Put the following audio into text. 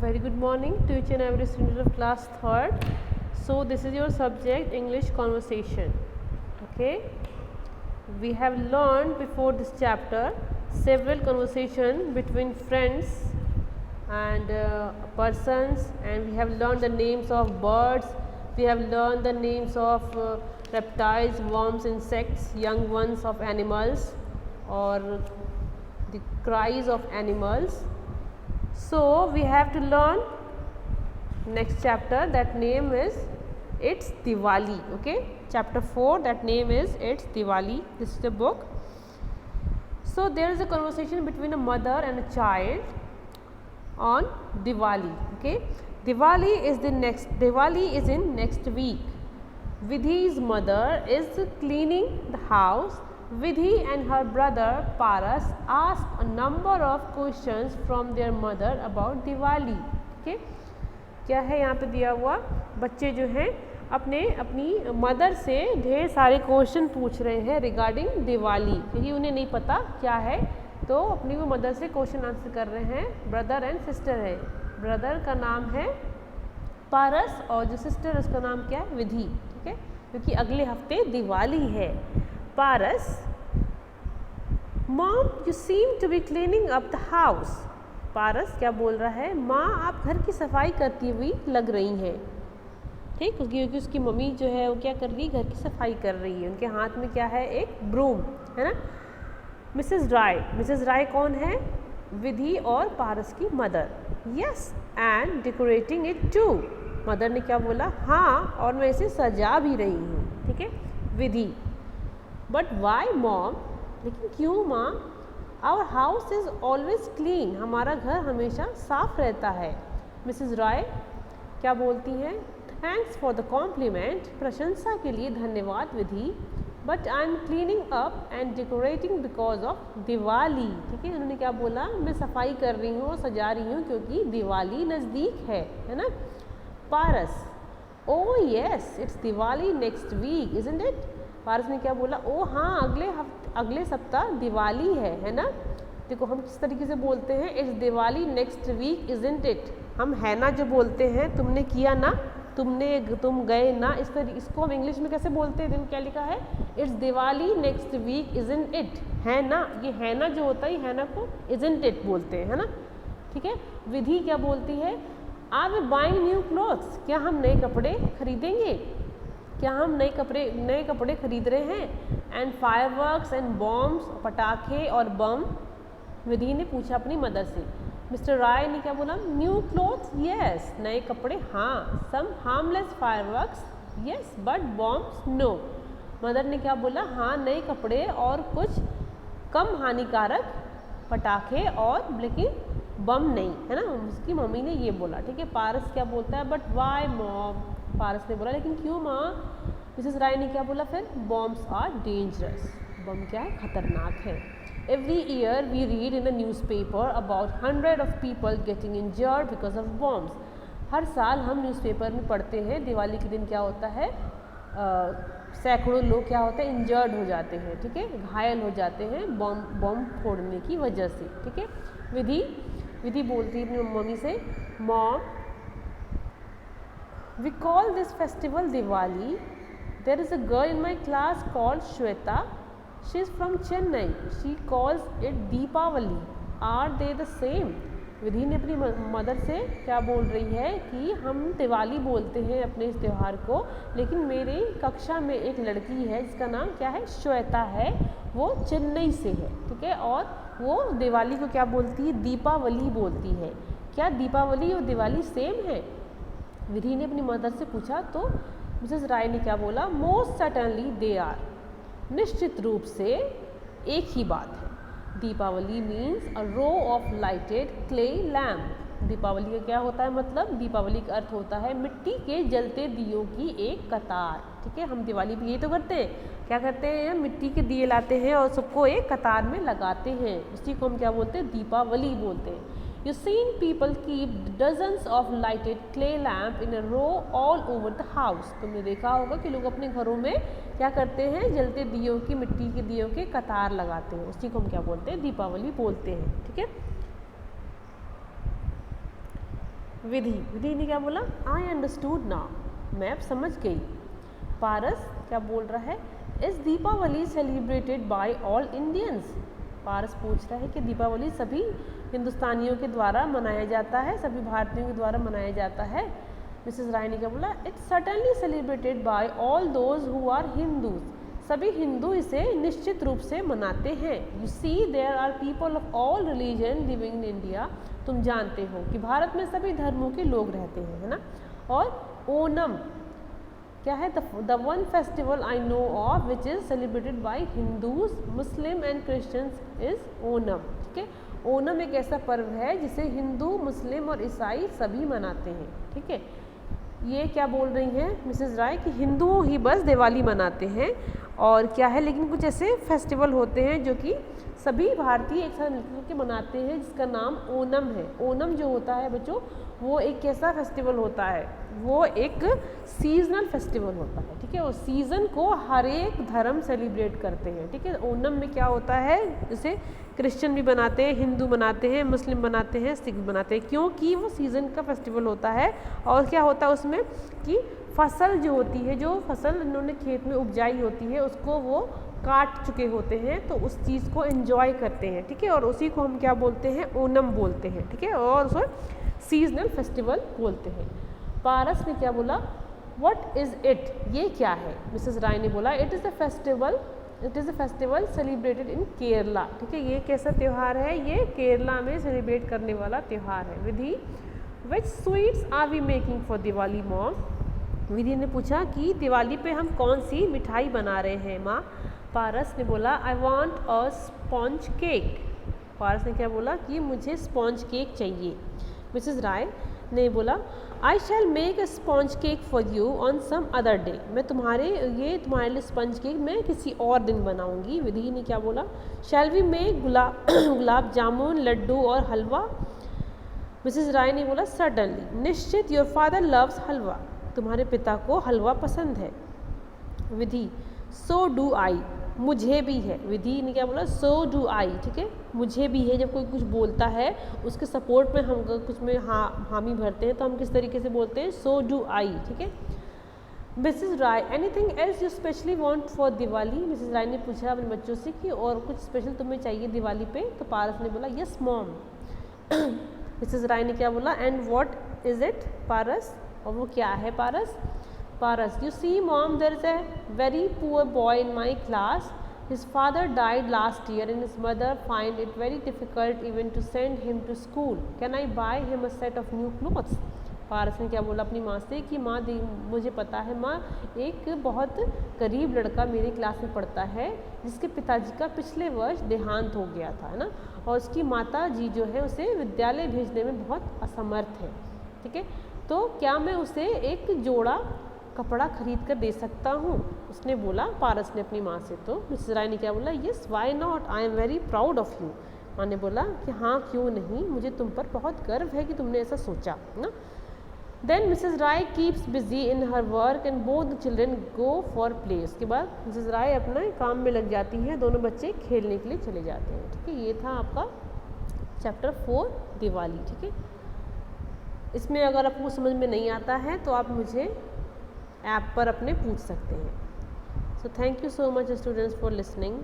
Very good morning to each and every student of class 3rd. So this is your subject English conversation. Okay, we have learned before this chapter several conversation between friends and persons, and we have learned the names of birds, we have learned the names of reptiles, worms, insects, young ones of animals, or the cries of animals. So we have to learn next chapter, that name is It's Diwali. Okay, chapter 4, that name is It's Diwali. This is the book. So there is a conversation between a mother and a child on Diwali. Okay, Diwali is in next week. Vidhi's mother is cleaning the house. Vidhi and her brother Paras ask a number of questions from their mother about Diwali. Okay, क्या है यहाँ पे दिया हुआ, बच्चे जो हैं अपनी मदर से ढेर सारे क्वेश्चन पूछ रहे हैं रिगार्डिंग दिवाली, क्योंकि उन्हें नहीं पता क्या है, तो अपनी वो मदर से क्वेश्चन आंसर कर रहे हैं. ब्रदर एंड सिस्टर है. ब्रदर का नाम है पारस और जो सिस्टर है उसका नाम क्या है, विधि. ठीक है, क्योंकि अगले हफ्ते दिवाली है. Paras, mom you seem to be cleaning up the house. Paras क्या बोल रहा है, माँ आप घर की सफाई करती हुई लग रही हैं. ठीक, क्योंकि उसकी मम्मी जो है वो क्या कर रही है, घर की सफाई कर रही है. उनके हाथ में क्या है, एक ब्रूम है ना. मिसेस राय कौन है, विधि और पारस की mother. Yes and decorating it too. Mother ने क्या बोला, हाँ और मैं इसे सजा भी रही हूँ. ठीक है, विधि. बट वाई मॉम, लेकिन क्यों माँ. Our house is always clean. हमारा घर हमेशा साफ रहता है. मिसेस राय क्या बोलती हैं, थैंक्स फॉर द कॉम्प्लीमेंट. प्रशंसा के लिए धन्यवाद Vidhi. But I am cleaning up and decorating because of Diwali. ठीक है, उन्होंने क्या बोला, मैं सफाई कर रही हूँ और सजा रही हूँ क्योंकि दिवाली नज़दीक है ना. Paras, oh yes it's Diwali next week isn't it. Paras ने क्या बोला, ओ हाँ अगले सप्ताह दिवाली है ना. देखो हम किस तरीके से बोलते हैं, it's Diwali next week isn't it. हम है ना जो बोलते हैं, तुमने किया ना, तुम गए ना, इसको हम इंग्लिश में कैसे बोलते हैं. देखो क्या लिखा है, it's Diwali next week isn't it. है ना, ये है ना जो होता है, है ना को इजंट इट बोलते हैं, है ना. ठीक है, विधि क्या बोलती है, are we buying new clothes. क्या हम नए कपड़े खरीदेंगे, क्या हम नए कपड़े खरीद रहे हैं. एंड फायरवर्क्स एंड बॉम्ब्स, पटाखे और बम. विधि ने पूछा अपनी मदर से. मिस्टर राय ने क्या बोला, न्यू क्लॉथ्स यस, नए कपड़े हाँ. Some harmless fireworks yes but bombs no. Mother ने क्या बोला, हाँ नए कपड़े और कुछ कम हानिकारक पटाखे और लेकिन बम नहीं, है ना. उसकी मम्मी ने ये बोला. ठीक है, पारस क्या बोलता है, बट वाई मॉम. पारस ने बोला, लेकिन क्यों माँ. मिसेस राय ने क्या बोला फिर, बॉम्ब्स आर डेंजरस. बम क्या है, खतरनाक है. Every year we read in the newspaper about 100 of people getting injured because of bombs. हर साल हम न्यूज़पेपर में पढ़ते हैं दिवाली के दिन क्या होता है, सैकड़ों लोग क्या होते हैं, इंजर्ड हो जाते हैं. ठीक है, घायल हो जाते हैं बम फोड़ने की वजह से. ठीक है, विधि बोलती है अपनी मम्मी से, mom we call this festival Diwali. There is a girl in my class called Shweta. She is from Chennai. She calls it Deepavali. Are they the same? विधि ने अपनी मदर से क्या बोल रही है कि हम दिवाली बोलते हैं अपने इस त्यौहार को, लेकिन मेरी कक्षा में एक लड़की है जिसका नाम क्या है, श्वेता है, वो चेन्नई से है. ठीक है, और वो दिवाली को क्या बोलती है, दीपावली बोलती है. क्या दीपावली और दिवाली सेम है. विधि ने अपनी मदर से पूछा, तो मिसेस राय ने क्या बोला, मोस्ट सर्टनली दे आर. निश्चित रूप से एक ही बात है. Deepavali means a row of lighted clay lamp. Deepavali का क्या होता है मतलब, दीपावली का अर्थ होता है मिट्टी के जलते दियों की एक कतार. ठीक है, हम दिवाली पे यही तो करते हैं, क्या करते हैं, मिट्टी के दिए लाते हैं और सबको एक कतार में लगाते हैं. उसी को हम क्या बोलते हैं, दीपावली बोलते हैं. You seen people keep dozens of lighted clay lamp in a row all over the house. तुमने देखा होगा कि लोग अपने घरों में क्या करते हैं, जलते दियों की, मिट्टी के दियों के कतार लगाते हैं. उसी को हम क्या बोलते हैं, दीपावली बोलते हैं. ठीक है, विधि ने क्या बोला, आई अंडरस्टूड नाउ, मैं अब समझ गई। पारस क्या बोल रहा है, is Deepavali celebrated by all Indians. Paras पूछ रहा है कि दीपावली सभी हिंदुस्तानियों के द्वारा मनाया जाता है, सभी भारतीयों के द्वारा मनाया जाता है। मिसेस राय ने क्या बोला, it's certainly celebrated by all those who are Hindus, सभी हिंदू इसे निश्चित रूप से मनाते हैं। You see there are people of all religion living in India, तुम जानते हो कि भारत में सभी धर्मों के लोग रहते हैं, है ना। और ओनम क्या है, the one festival I know of which is celebrated by Hindus, Muslim and Christians is Onam. ठीक है, ओनम एक ऐसा पर्व है जिसे हिंदू, मुस्लिम और ईसाई सभी मनाते हैं। ठीक है, ये क्या बोल रही हैं मिसेस राय कि हिंदू ही बस दिवाली मनाते हैं और क्या है, लेकिन कुछ ऐसे फेस्टिवल होते हैं जो कि सभी भारतीय एक साथ मिलकर के मनाते हैं, जिसका नाम ओनम है। ओनम जो होता है बच्चों, वो एक कैसा फेस्टिवल होता है, वो एक सीजनल फेस्टिवल होता है। ठीक है, और सीज़न को हर एक धर्म सेलिब्रेट करते हैं। ठीक है, ओनम में क्या होता है, जैसे क्रिश्चियन भी बनाते हैं, हिंदू बनाते हैं, मुस्लिम बनाते हैं, सिख बनाते हैं, क्योंकि वो सीज़न का फेस्टिवल होता है। और क्या होता है उसमें कि फसल जो होती है, जो फसल इन्होंने खेत में उपजाई होती है, उसको वो काट चुके होते हैं, तो उस चीज़ को एंजॉय करते हैं। ठीक है, और उसी को हम क्या बोलते हैं, ओनम बोलते हैं। ठीक है, और उसे सीजनल फेस्टिवल बोलते हैं। पारस ने क्या बोला, व्हाट इज़ इट, ये क्या है। मिसेस राय ने बोला, it is a festival celebrated in Kerala. ठीक है, ये कैसा त्यौहार है, ये केरला में सेलिब्रेट करने वाला त्यौहार है। Vidhi, which sweets are we making for Diwali mom. Vidhi ने पूछा कि दिवाली पे हम कौन सी मिठाई बना रहे हैं माँ। पारस ने बोला, I want a sponge cake. Paras ने क्या बोला कि मुझे स्पॉन्ज केक चाहिए। मिसेस राय ने बोला, I shall make a sponge cake for you on some other day. मैं तुम्हारे लिए स्पंज केक मैं किसी और दिन बनाऊंगी। विधि ने क्या बोला, shall we make gulab jamun, Laddu और हलवा। मिसेस राय ने बोला, सडनली, निश्चित, योर फादर लव्स हलवा, तुम्हारे पिता को हलवा पसंद है। विधि, सो डू आई, मुझे भी है। विधि ने क्या बोला, सो डू आई। ठीक है, मुझे भी है। जब कोई कुछ बोलता है उसके सपोर्ट में हम कुछ में हामी भरते हैं तो हम किस तरीके से बोलते हैं, सो डू आई। ठीक है। Mrs Rai, anything else you specially want for Diwali. Mrs Rai ने पूछा अपने बच्चों से कि और कुछ स्पेशल तुम्हें चाहिए दिवाली पे। तो पारस ने बोला, यस मॉम। मिसेस राय ने क्या बोला, एंड व्हाट इज़ इट पारस, और वो क्या है पारस। पारस, you see mom, there is a very poor boy in my class. His father died last year and his mother find it very difficult even to send him to school. Can I buy him a set of new clothes? पारस ने क्या बोला अपनी माँ से कि माँ मुझे पता है माँ, एक बहुत गरीब लड़का मेरी क्लास में पढ़ता है जिसके पिताजी का पिछले वर्ष देहांत हो गया था, है ना, और उसकी माता जी जो है उसे विद्यालय भेजने में बहुत असमर्थ है। ठीक है, तो क्या मैं उसे एक जोड़ा कपड़ा खरीद कर दे सकता हूँ। उसने बोला, पारस ने अपनी माँ से। तो मिसेस राय ने क्या बोला, yes why not, I am very proud of you. माँ ने बोला कि हाँ क्यों नहीं, मुझे तुम पर बहुत गर्व है कि तुमने ऐसा सोचा ना। Then Mrs Rai keeps busy in her work and both the children go for play. उसके बाद मिसेस राय अपने काम में लग जाती हैं, दोनों बच्चे खेलने के लिए चले जाते हैं। ठीक है, ये था आपका चैप्टर 4 दिवाली। ठीक है, इसमें अगर आपको समझ में नहीं आता है तो आप मुझे ऐप पर अपने पूछ सकते हैं। So thank you so much students for listening.